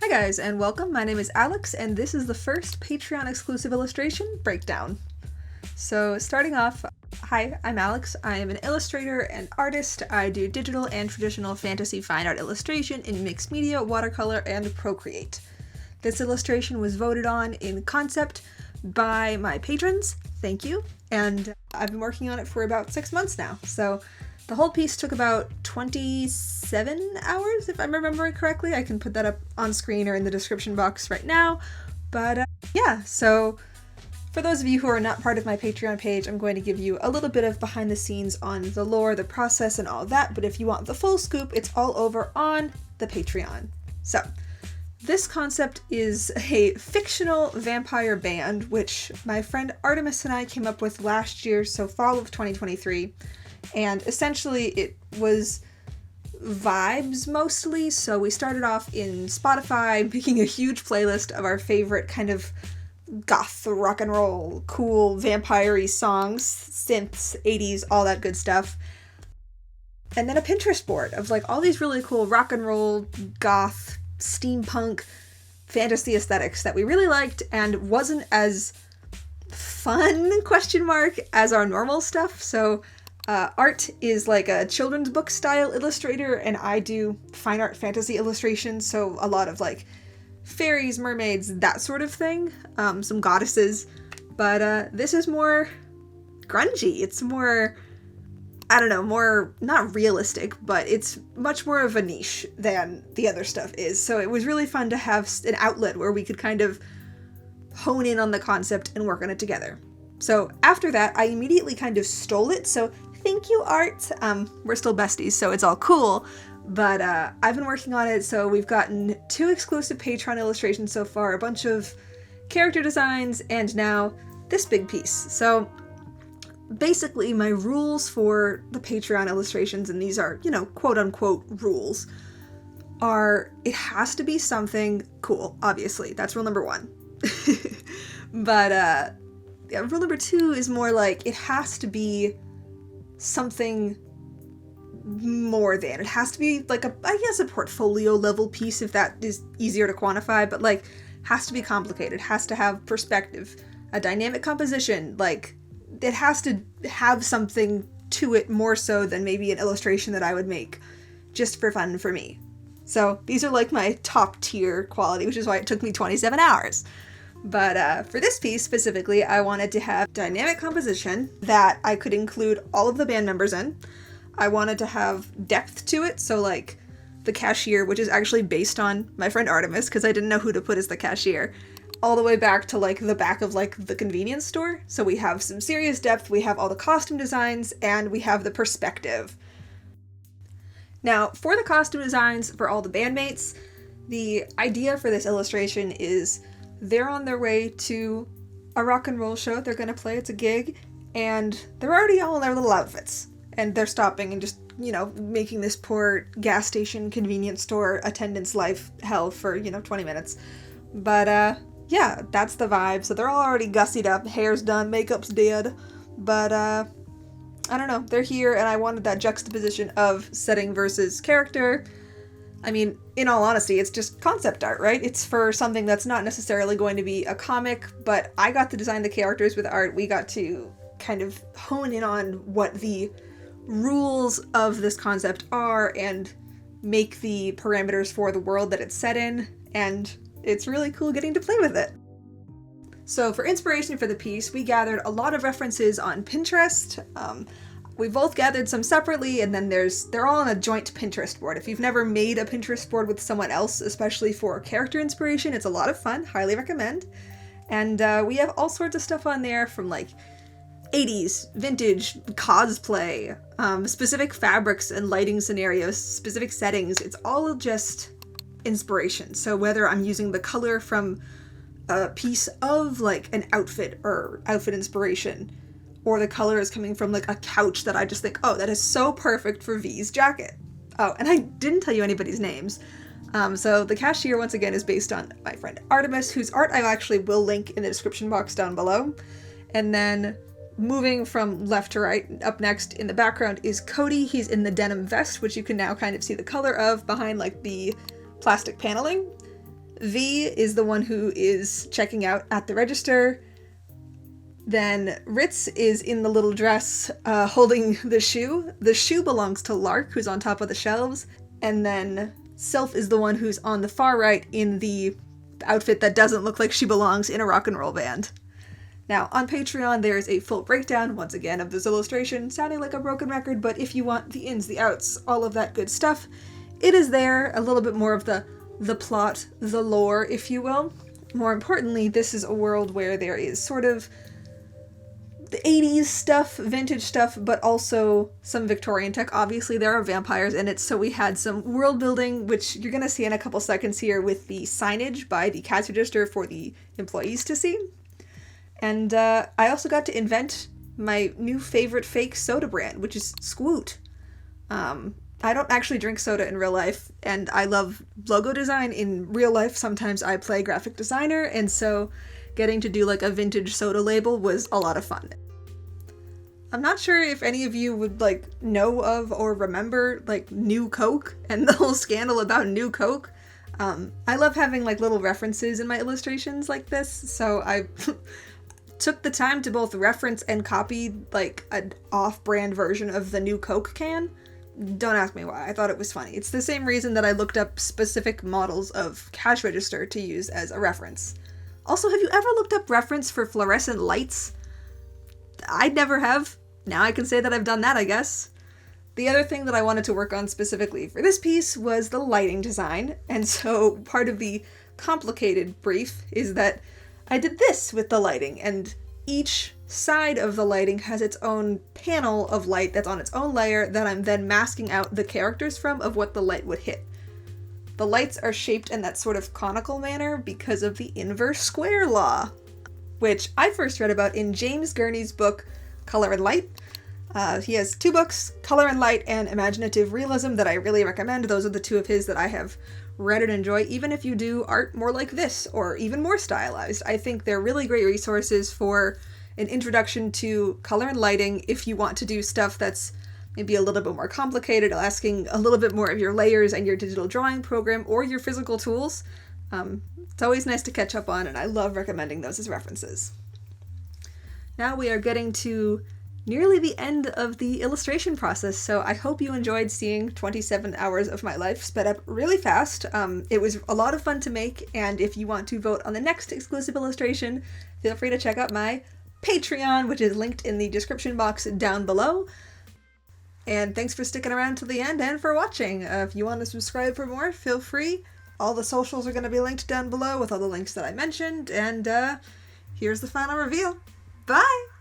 Hi guys, and welcome. My name is Alex, and this is the first Patreon exclusive illustration breakdown. So starting off, hi, I'm Alex. I am an illustrator and artist. I do digital and traditional fantasy fine art illustration in mixed media, watercolor, and Procreate. This illustration was voted on in concept by my patrons, thank you, and I've been working on it for about 6 months now. So the whole piece took about 27 hours, if I'm remembering correctly. I can put that up on screen or in the description box right now. But yeah, so for those of you who are not part of my Patreon page, I'm going to give you a little bit of behind the scenes on the lore, the process, and all that. But if you want the full scoop, it's all over on the Patreon. So this concept is a fictional vampire band, which my friend Artemis and I came up with last year, so fall of 2023. And essentially it was vibes mostly, so we started off in Spotify making a huge playlist of our favorite kind of goth, rock and roll, cool, vampire-y songs, synths, 80s, all that good stuff. And then a Pinterest board of like all these really cool rock and roll, goth, steampunk, fantasy aesthetics that we really liked and wasn't as fun, as our normal stuff. So Art is like a children's book style illustrator, and I do fine art fantasy illustrations, so a lot of like fairies, mermaids, that sort of thing, some goddesses, but this is more grungy. It's more, I don't know, more not realistic, but it's much more of a niche than the other stuff is, so it was really fun to have an outlet where we could kind of hone in on the concept and work on it together. So after that, I immediately kind of stole it, so thank you, Art. We're still besties, so it's all cool, but I've been working on it, so we've gotten 2 exclusive Patreon illustrations so far, a bunch of character designs, and now this big piece. So basically my rules for the Patreon illustrations, and these are, you know, quote-unquote rules, are it has to be something cool, obviously. That's rule number 1. But rule number 2 is more like it has to be something more than. It has to be like a portfolio level piece, if that is easier to quantify, but like has to be complicated, has to have perspective, a dynamic composition, like it has to have something to it more so than maybe an illustration that I would make just for fun for me. So these are like my top tier quality, which is why it took me 27 hours. But for this piece specifically, I wanted to have dynamic composition that I could include all of the band members in. I wanted to have depth to it, so like the cashier, which is actually based on my friend Artemis, because I didn't know who to put as the cashier, all the way back to like the back of like the convenience store. So we have some serious depth, we have all the costume designs, and we have the perspective. Now, for the costume designs for all the bandmates, the idea for this illustration is they're on their way to a rock and roll show. They're gonna play, it's a gig, and they're already all in their little outfits. And they're stopping and just, you know, making this poor gas station, convenience store attendant's life hell for, 20 minutes. But, yeah, that's the vibe. So they're all already gussied up, hair's done, makeup's dead. But, I don't know, they're here, and I wanted that juxtaposition of setting versus character. I mean, in all honesty, it's just concept art, right? It's for something that's not necessarily going to be a comic, but I got to design the characters with Art. We got to kind of hone in on what the rules of this concept are and make the parameters for the world that it's set in, and it's really cool getting to play with it. So for inspiration for the piece, we gathered a lot of references on Pinterest. We both gathered some separately, and then they're all on a joint Pinterest board. If you've never made a Pinterest board with someone else, especially for character inspiration, it's a lot of fun, highly recommend. And we have all sorts of stuff on there from like 80s, vintage, cosplay, specific fabrics and lighting scenarios, specific settings. It's all just inspiration. So whether I'm using the color from a piece of like an outfit or outfit inspiration, or the color is coming from like a couch that I just think, oh, that is so perfect for V's jacket. Oh, and I didn't tell you anybody's names. So the cashier, once again, is based on my friend Artemis, whose art I actually will link in the description box down below. And then moving from left to right, up next in the background is Cody. He's in the denim vest, which you can now kind of see the color of behind like the plastic paneling. V is the one who is checking out at the register. Then Ritz is in the little dress holding the shoe. The shoe belongs to Lark, who's on top of the shelves. And then Sylph is the one who's on the far right in the outfit that doesn't look like she belongs in a rock and roll band. Now, on Patreon, there is a full breakdown, once again, of this illustration, sounding like a broken record, but if you want the ins, the outs, all of that good stuff, it is there, a little bit more of the plot, the lore, if you will. More importantly, this is a world where there is sort of the 80s stuff, vintage stuff, but also some Victorian tech. Obviously, there are vampires in it, so we had some world building, which you're going to see in a couple seconds here with the signage by the cash register for the employees to see. And I also got to invent my new favorite fake soda brand, which is Squoot. I don't actually drink soda in real life, and I love logo design in real life. Sometimes I play graphic designer, and so getting to do like a vintage soda label was a lot of fun. I'm not sure if any of you would like know of or remember like New Coke and the whole scandal about New Coke. I love having like little references in my illustrations like this, so I took the time to both reference and copy like an off-brand version of the New Coke can. Don't ask me why, I thought it was funny. It's the same reason that I looked up specific models of cash register to use as a reference. Also, have you ever looked up reference for fluorescent lights? I never have. Now I can say that I've done that, I guess. The other thing that I wanted to work on specifically for this piece was the lighting design, and so part of the complicated brief is that I did this with the lighting, and each side of the lighting has its own panel of light that's on its own layer that I'm then masking out the characters from of what the light would hit. The lights are shaped in that sort of conical manner because of the inverse square law, which I first read about in James Gurney's book, Color and Light. He has 2 books, Color and Light and Imaginative Realism, that I really recommend. Those are the 2 of his that I have read and enjoy, even if you do art more like this, or even more stylized. I think they're really great resources for an introduction to color and lighting if you want to do stuff that's maybe a little bit more complicated, asking a little bit more of your layers and your digital drawing program or your physical tools. It's always nice to catch up on, and I love recommending those as references. Now we are getting to nearly the end of the illustration process, so I hope you enjoyed seeing 27 hours of my life sped up really fast. It was a lot of fun to make, and if you want to vote on the next exclusive illustration, feel free to check out my Patreon, which is linked in the description box down below. And thanks for sticking around to the end and for watching. If you want to subscribe for more, feel free. All the socials are going to be linked down below with all the links that I mentioned, and here's the final reveal. Bye!